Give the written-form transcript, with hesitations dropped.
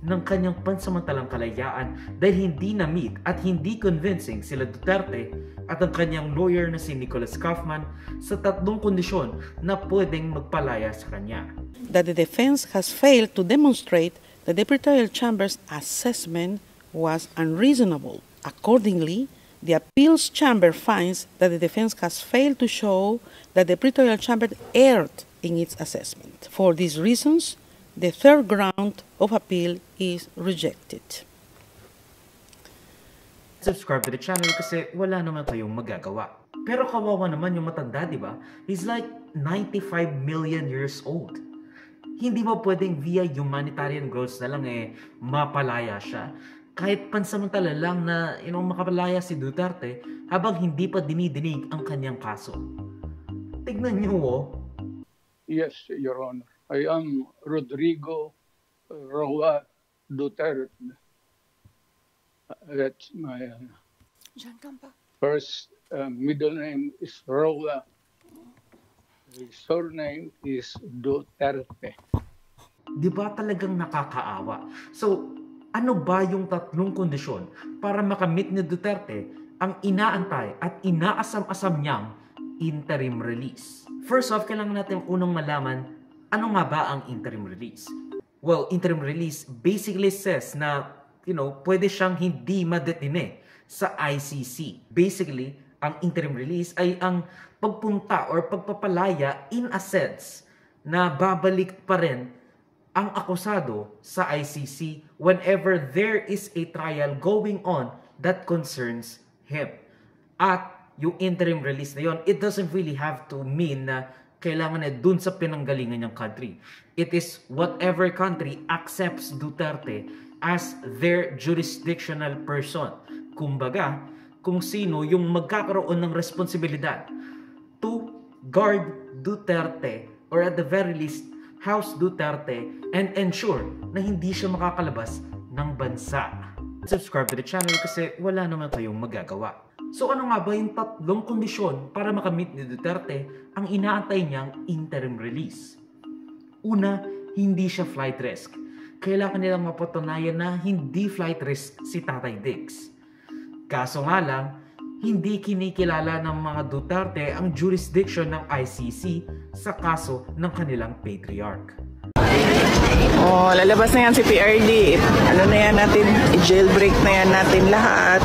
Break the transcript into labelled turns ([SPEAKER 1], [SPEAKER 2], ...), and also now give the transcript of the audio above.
[SPEAKER 1] ng kanyang pansamantalang kalayaan dahil hindi na-meet at hindi convincing sila Duterte at ang kanyang lawyer na si Nicholas Kaufman sa tatlong kondisyon na pwedeng magpalaya sa kanya.
[SPEAKER 2] That the defense has failed to demonstrate that the Pretorial Chamber's assessment was unreasonable. Accordingly, the Appeals Chamber finds that the defense has failed to show that the Pretorial Chamber erred in its assessment. For these reasons, the third ground of appeal is rejected.
[SPEAKER 1] Subscribe to the channel kasi wala naman kayong magagawa. Pero kawawa naman yung matanda, di ba? He's like 95 million years old. Hindi mo pwedeng via humanitarian grounds na lang mapalaya siya. Kahit pansamantala lang na makapalaya si Duterte habang hindi pa dinidinig ang kanyang kaso. Tignan niyo
[SPEAKER 3] Yes, Your Honor. I am Rodrigo Roa Duterte. That's my first middle name is Roa. His surname is Duterte.
[SPEAKER 1] Di ba talagang nakakaawa? So, ano ba yung tatlong kondisyon para makamit ni Duterte ang inaantay at inaasam-asam niyang interim release? First off, kailangan natin unang malaman ano nga ba ang interim release? Well, interim release basically says na, pwede siyang hindi madetine sa ICC. Basically, ang interim release ay ang pagpunta or pagpapalaya in a sense na babalik pa rin ang akusado sa ICC whenever there is a trial going on that concerns him. At yung interim release na yon, it doesn't really have to mean na kailangan dun sa pinanggalingan niyang country. It is whatever country accepts Duterte as their jurisdictional person. Kumbaga, kung sino yung magkakaroon ng responsibilidad to guard Duterte or at the very least, house Duterte and ensure na hindi siya makakalabas ng bansa. Subscribe to the channel kasi wala naman kayong magagawa. So ano nga ba yung tatlong kondisyon para makamit ni Duterte ang inaantay niyang interim release? Una, hindi siya flight risk. Kailangan nilang mapatunayan na hindi flight risk si Tatay Diggs. Kaso nga lang, hindi kinikilala ng mga Duterte ang jurisdiction ng ICC sa kaso ng kanilang patriarch.
[SPEAKER 4] Oh, lalabas na yan si PRD. Ano na yan natin, i-jailbreak na yan natin lahat.